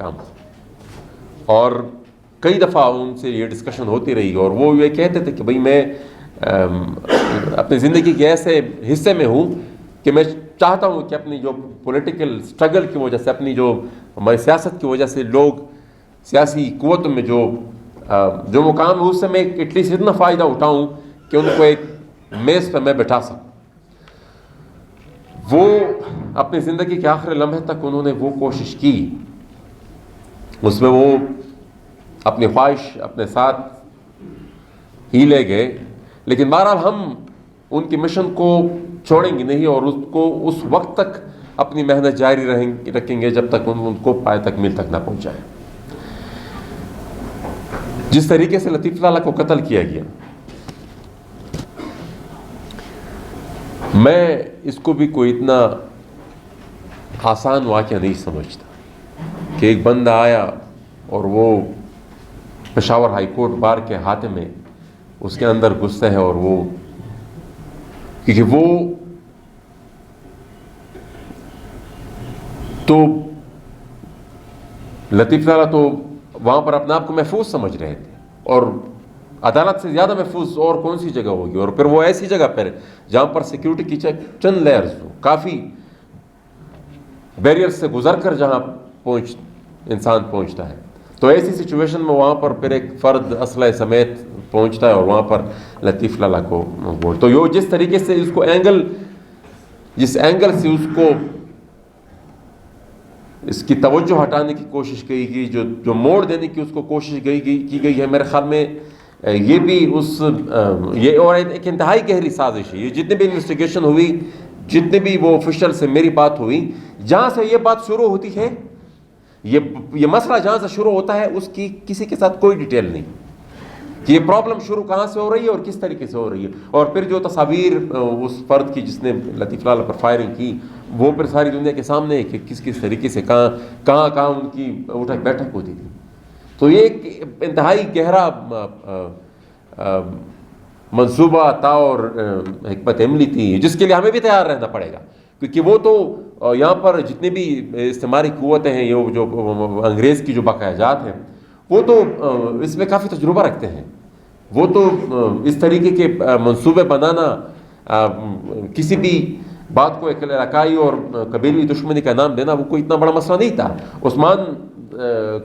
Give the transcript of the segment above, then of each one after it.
کام. اور کئی دفعہ ان سے یہ ڈسکشن ہوتی رہی اور وہ یہ کہتے تھے کہ بھائی میں اپنی زندگی کے ایسے حصے میں ہوں کہ میں چاہتا ہوں کہ اپنی جو پولیٹیکل سٹرگل کی وجہ سے, اپنی جو ہماری سیاست کی وجہ سے لوگ سیاسی قوت میں جو مقام ہے اس سے میں ایٹ لیسٹ اتنا فائدہ اٹھاؤں کہ ان کو ایک میز پہ میں بٹھا سکوں. وہ اپنی زندگی کے آخری لمحے تک انہوں نے وہ کوشش کی, اس میں وہ اپنی خواہش اپنے ساتھ ہی لے گئے, لیکن بہرحال ہم ان کی مشن کو چھوڑیں گے نہیں اور اس کو اس وقت تک اپنی محنت جاری رکھیں گے جب تک ان کو پائے تکمیل تک نہ پہنچائیں. جس طریقے سے لطیف لالہ کو قتل کیا گیا, میں اس کو بھی کوئی اتنا آسان واقعہ نہیں سمجھتا کہ ایک بندہ آیا اور وہ پشاور ہائی کورٹ بار کے ہاتھ میں اس کے اندر گھستا ہے اور وہ کیونکہ وہ تو لطیف لالہ تو وہاں پر اپنے آپ کو محفوظ سمجھ رہے تھے اور عدالت سے زیادہ محفوظ اور کون سی جگہ ہوگی, اور پھر وہ ایسی جگہ پر جہاں پر سیکیورٹی کی چند لیئرز ہو, کافی بیریئر سے گزر کر جہاں انسان پہنچتا ہے. تو ایسی سچویشن میں وہاں پر پھر ایک فرد اسلحے سمیت پہنچتا ہے اور وہاں پر لطیف لالہ کو بول. تو یہ جس طریقے سے اس کو جس اینگل سے اس کو اس کی توجہ ہٹانے کی کوشش کی گئی, جو موڑ دینے کی اس کو کوشش کی گئی ہے, میرے خیال میں یہ بھی یہ اور ایک انتہائی گہری سازش ہے. یہ جتنی بھی انویسٹیگیشن ہوئی, جتنے بھی وہ آفیشل سے میری بات ہوئی, جہاں سے یہ بات شروع ہوتی ہے, یہ مسئلہ جہاں سے شروع ہوتا ہے اس کی کسی کے ساتھ کوئی ڈیٹیل نہیں کہ یہ پرابلم شروع کہاں سے ہو رہی ہے اور کس طریقے سے ہو رہی ہے. اور پھر جو تصاویر اس فرد کی جس نے لطیف لالہ پر فائرنگ کی وہ پھر ساری دنیا کے سامنے ہے کہ کس طریقے سے کہاں ان کی اٹھک بیٹھک ہوتی تھی. تو یہ ایک انتہائی گہرا منصوبہ تھا اور حکمت عملی تھی جس کے لیے ہمیں بھی تیار رہنا پڑے گا, کیونکہ وہ تو یہاں پر جتنی بھی استعماری قوتیں ہیں, یہ جو انگریز کی جو بقایا جات ہیں, وہ تو اس میں کافی تجربہ رکھتے ہیں. وہ تو اس طریقے کے منصوبے بنانا, کسی بھی بات کو ایک علاقائی اور قبیلوی دشمنی کا نام دینا, وہ کوئی اتنا بڑا مسئلہ نہیں تھا. عثمان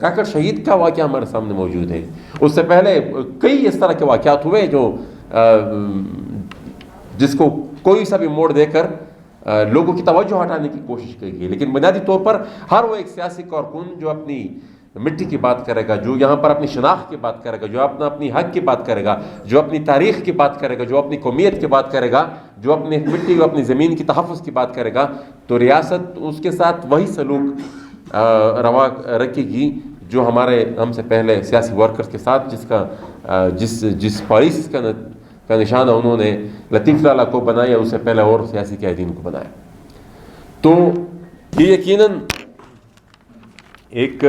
کاکڑ شہید کا واقعہ ہمارے سامنے موجود ہے. اس سے پہلے کئی اس طرح کے واقعات ہوئے جس کو کوئی سا بھی موڑ دے کر لوگوں کی توجہ ہٹانے کی کوشش کی گئی. لیکن بنیادی طور پر ہر وہ ایک سیاسی کارکن جو اپنی مٹی کی بات کرے گا, جو یہاں پر اپنی شناخت کی بات کرے گا, جو اپنی حق کی بات کرے گا, جو اپنی تاریخ کی بات کرے گا, جو اپنی قومیت کی بات کرے گا, جو اپنی مٹی اور اپنی زمین کی تحفظ کی بات کرے گا, تو ریاست اس کے ساتھ وہی سلوک روا رکھے گی جو ہم سے پہلے سیاسی ورکرز کے ساتھ جس پالیسیز کا نشانہ انہوں نے لطیف لالہ کو بنایا, اس سے پہلے اور سیاسی قائدین کو بنایا. تو یہ یقیناً ایک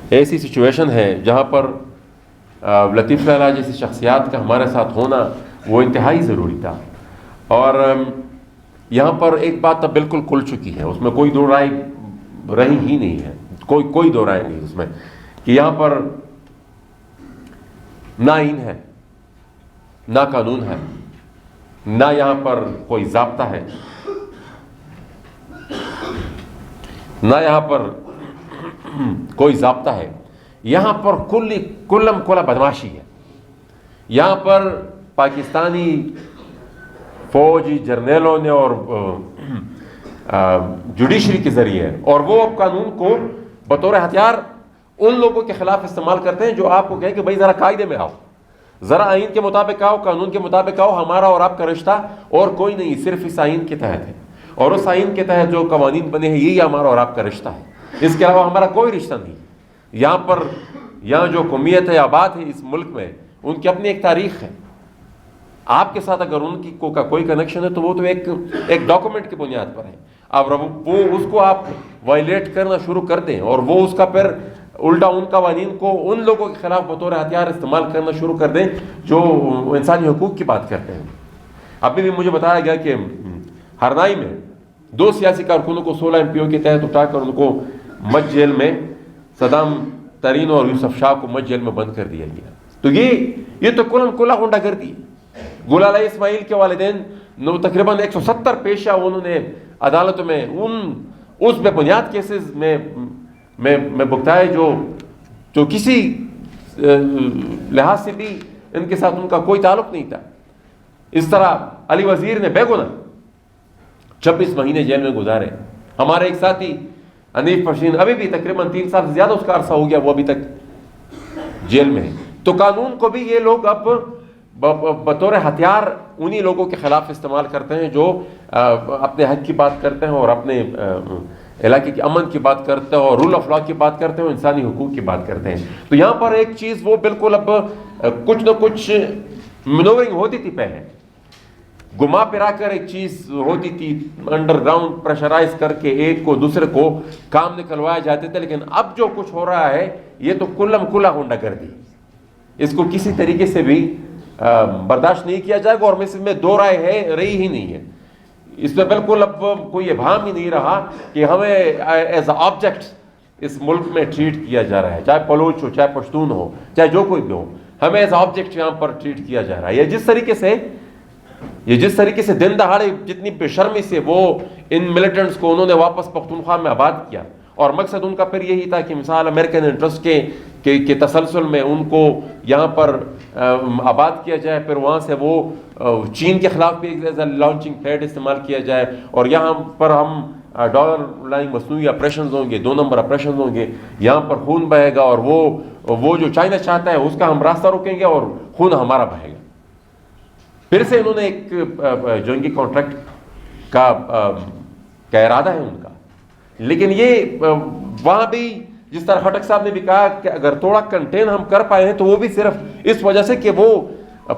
ایسی سچویشن ہے جہاں پر لطیف لالہ جیسی شخصیات کا ہمارے ساتھ ہونا وہ انتہائی ضروری تھا. اور یہاں پر ایک بات تو بالکل کھل چکی ہے, اس میں کوئی دو رائے رہی ہی نہیں ہے, کوئی دو رائے نہیں اس میں, کہ یہاں پر نہ آئین ہے, نہ قانون ہے, نہ یہاں پر کوئی ضابطہ ہے, نہ یہاں پر کوئی ضابطہ ہے. یہاں پر کلم کھلا بدماشی ہے. یہاں پر پاکستانی فوجی جرنیلوں نے اور جوڈیشری کے ذریعے, اور وہ اب قانون کو بطور ہتھیار ان لوگوں کے خلاف استعمال کرتے ہیں جو آپ کو کہیں کہ بھائی ذرا قاعدے میں آؤ, ذرا آئین کے مطابق آؤ, قانون کے مطابق آؤ, ہمارا اور آپ کا رشتہ اور کوئی نہیں, صرف اس آئین کے تحت ہے, اور اس آئین کے تحت جو قوانین بنے ہیں یہی ہمارا اور آپ کا رشتہ ہے, اس کے علاوہ ہمارا کوئی رشتہ نہیں. یہاں جو قومیت ہے, آباد ہے اس ملک میں, ان کی اپنی ایک تاریخ ہے. آپ کے ساتھ اگر ان کی کوئی کنیکشن ہے تو وہ تو ایک ڈاکومنٹ کی بنیاد پر ہے. اب وہ اس کو آپ وائلیٹ کرنا شروع کر دیں اور وہ اس کا پھر الٹا ان قوانین کو ان لوگوں کے خلاف بطور ہتھیار استعمال کرنا شروع کر دیں جو انسانی حقوق کی بات کرتے ہیں. ابھی بھی مجھے بتایا گیا کہ ہرنائی میں 2 سیاسی کارکنوں کو 16 MPO کے تحت اٹھا کر ان کو مچ جیل میں صدام ترین اور یوسف شاہ کو مچ جیل میں بند کر دیا گیا. تو یہ تو کلا غنڈہ گردی ہے. گل علیہ اسماعیل کے والدین تقریباً 170 پیشہ انہوں نے عدالتوں میں اس بے بنیاد کیسز میں بھگتائے جو کسی لحاظ سے بھی ان کے ساتھ ان کا کوئی تعلق نہیں تھا. اس طرح علی وزیر نے بے گناہ 26 مہینے جیل میں گزارے. ہمارے ایک ساتھی حنیف پرشین ابھی بھی تقریباً 3 سال سے زیادہ اس کا عرصہ ہو گیا، وہ ابھی تک جیل میں ہے. تو قانون کو بھی یہ لوگ اب بطور ہتھیار انہی لوگوں کے خلاف استعمال کرتے ہیں جو اپنے حق کی بات کرتے ہیں اور اپنے علاقے کے امن کی بات کرتے ہیں اور رول آف لا کی بات کرتے ہیں اور انسانی حقوق کی بات کرتے ہیں. تو یہاں پر ایک چیز وہ بالکل اب کچھ نہ کچھ منورنگ ہوتی تھی. پہلے گما پھرا کر ایک چیز ہوتی تھی، انڈر گراؤنڈ پریشرائز کر کے ایک کو دوسرے کو کام نکلوائے جاتے تھے. لیکن اب جو کچھ ہو رہا ہے یہ تو کلا غنڈہ گردی، اس کو کسی طریقے سے بھی برداشت نہیں کیا جائے گا. اور اس میں 2 رائے رہی ہی نہیں ہے. اس میں بالکل اب کوئی ابہام ہی نہیں رہا کہ ہمیں ایز اے آبجیکٹ اس ملک میں ٹریٹ کیا جا رہا ہے، چاہے بلوچ ہو، چاہے پشتون ہو، چاہے جو کوئی بھی ہو، ہمیں ایز اے آبجیکٹ یہاں پر ٹریٹ کیا جا رہا ہے. یہ جس طریقے سے دن دہاڑے جتنی بے شرمی سے وہ ان ملیٹنٹس کو انہوں نے واپس پختونخوا میں آباد کیا، اور مقصد ان کا پھر یہی تھا کہ مثال امریکن انٹرسٹ کے تسلسل میں ان کو یہاں پر آباد کیا جائے، پھر وہاں سے وہ چین کے خلاف بھی ایک لانچنگ پیڈ استعمال کیا جائے، اور یہاں پر ہم ڈالر لائنگ مصنوعی آپریشنز ہوں گے، 2 نمبر آپریشنز ہوں گے، یہاں پر خون بہے گا، اور وہ جو چائنا چاہتا ہے اس کا ہم راستہ روکیں گے اور خون ہمارا بہے گا. پھر سے انہوں نے ایک جنگی کانٹریکٹ کا ارادہ ہے ان کا. لیکن یہ وہاں بھی جس طرح خٹک صاحب نے بھی کہا کہ اگر تھوڑا کنٹین ہم کر پائے ہیں تو وہ بھی صرف اس وجہ سے کہ وہ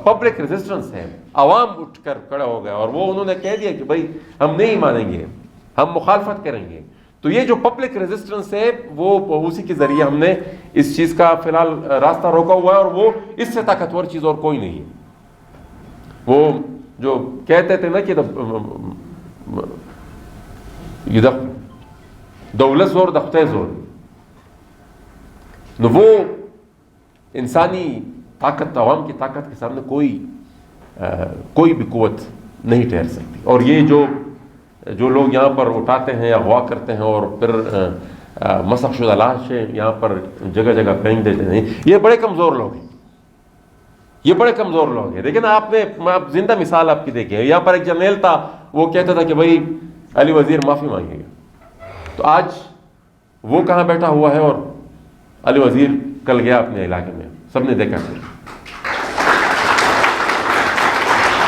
پبلک ریزسٹنس ہے، عوام اٹھ کر کھڑے ہو گئے اور وہ انہوں نے کہہ دیا کہ بھائی ہم نہیں مانیں گے، ہم مخالفت کریں گے. تو یہ جو پبلک ریزسٹنس ہے وہ اسی کے ذریعے ہم نے اس چیز کا فی الحال راستہ روکا ہوا ہے، اور وہ اس سے طاقتور چیز اور کوئی نہیں ہے. وہ جو کہتے تھے نا کہ دولت زور دفتہ زور، وہ انسانی طاقت، عوام کی طاقت کے سامنے کوئی بھی قوت نہیں ٹھہر سکتی. اور یہ جو لوگ یہاں پر اٹھاتے ہیں، اغوا کرتے ہیں اور پھر مسخ شدہ لاشیں یہاں پر جگہ جگہ پھینک دیتے ہیں، یہ بڑے کمزور لوگ ہیں. لیکن آپ زندہ مثال آپ کی دیکھیں، یہاں پر ایک جرنیل تھا، وہ کہتا تھا کہ بھائی علی وزیر معافی مانگے گا. تو آج وہ کہاں بیٹھا ہوا ہے اور علی وزیر کل گیا اپنے علاقے میں، سب نے دیکھا.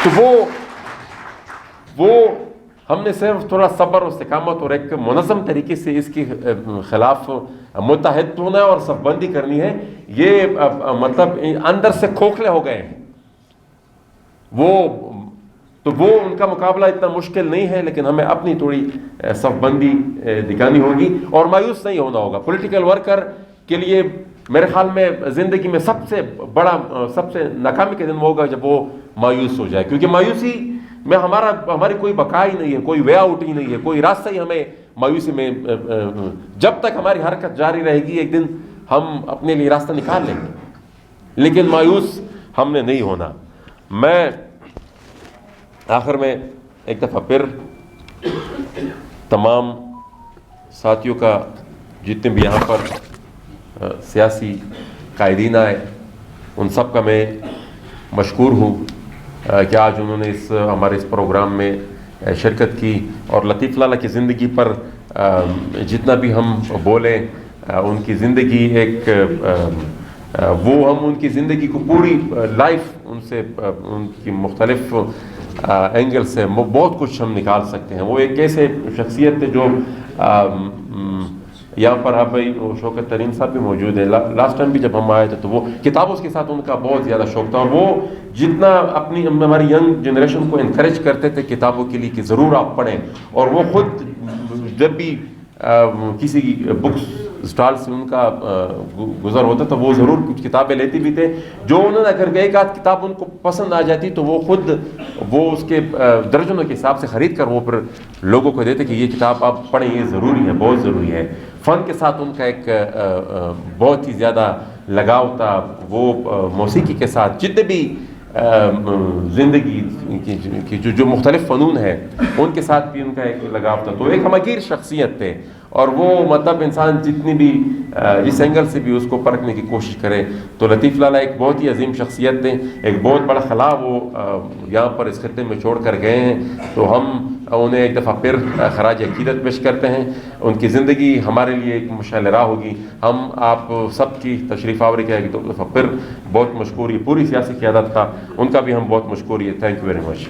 تو وہ ہم نے صرف تھوڑا صبر و استقامت اور ایک منظم طریقے سے اس کے خلاف متحد ہونا ہے اور صف بندی کرنی ہے. یہ مطلب اندر سے کھوکھلے ہو گئے ہیں وہ ان کا مقابلہ اتنا مشکل نہیں ہے، لیکن ہمیں اپنی تھوڑی صف بندی دکھانی ہوگی اور مایوس نہیں ہونا ہوگا. پولیٹیکل ورکر کے لیے میرے خیال میں زندگی میں سب سے ناکامی کا دن ہوگا جب وہ مایوس ہو جائے، کیونکہ مایوسی میں ہماری کوئی بقا ہی نہیں ہے، کوئی وے آؤٹ ہی نہیں ہے، کوئی راستہ ہی ہمیں مایوسی میں جب تک ہماری حرکت جاری رہے گی ایک دن ہم اپنے لیے راستہ نکال لیں گے. لیکن مایوس ہم نے نہیں ہونا. میں آخر میں ایک دفعہ پھر تمام ساتھیوں کا، جتنے بھی یہاں پر سیاسی قائدین آئے، ان سب کا میں مشکور ہوں کہ آج انہوں نے ہمارے اس پروگرام میں شرکت کی، اور لطیف لالہ کی زندگی پر جتنا بھی ہم بولیں، ان کی زندگی ایک ہم ان کی زندگی کو پوری لائف ان کی مختلف اینگل سے بہت کچھ ہم نکال سکتے ہیں. وہ ایک ایسے شخصیت تھے جو یہاں پر آپ بھائی شوکت ترین صاحب بھی موجود ہیں. لاسٹ ٹائم بھی جب ہم آئے تھے تو وہ کتابوں کے ساتھ ان کا بہت زیادہ شوق تھا، اور وہ جتنا ہماری ینگ جنریشن کو انکریج کرتے تھے کتابوں کے لیے کہ ضرور آپ پڑھیں، اور وہ خود جب بھی کسی بکس اسٹال سے ان کا گزر ہوتا تو وہ ضرور کچھ کتابیں لیتے بھی تھے. جو انہوں نے اگر ایک آدھ کتاب ان کو پسند آ جاتی تو وہ خود وہ اس کے درجنوں کے حساب سے خرید کر وہ پھر لوگوں کو دیتے کہ یہ کتاب آپ پڑھیں, یہ ضروری ہے, بہت ضروری ہے. فن کے ساتھ ان کا ایک بہت ہی زیادہ لگاؤ تھا. وہ موسیقی کے ساتھ جتنے بھی زندگی کی جو مختلف فنون ہے ان کے ساتھ بھی ان کا ایک لگاؤ تھا. تو ایک ہمگیر شخصیت تھے, اور وہ مطلب انسان جتنی بھی جس اینگل سے بھی اس کو پرکھنے کی کوشش کرے تو لطیف لالا ایک بہت ہی عظیم شخصیت تھے. ایک بہت بڑا خلا وہ یہاں پر اس خطے میں چھوڑ کر گئے ہیں, تو ہم انہیں ایک دفعہ پھر خراج عقیدت پیش کرتے ہیں. ان کی زندگی ہمارے لیے ایک مشعل راہ ہوگی. ہم آپ سب کی تشریف آوری کہے گی تو دفعہ پھر بہت مشکور, یہ پوری سیاسی قیادت تھا ان کا بھی ہم بہت مشکور. Thank you very much.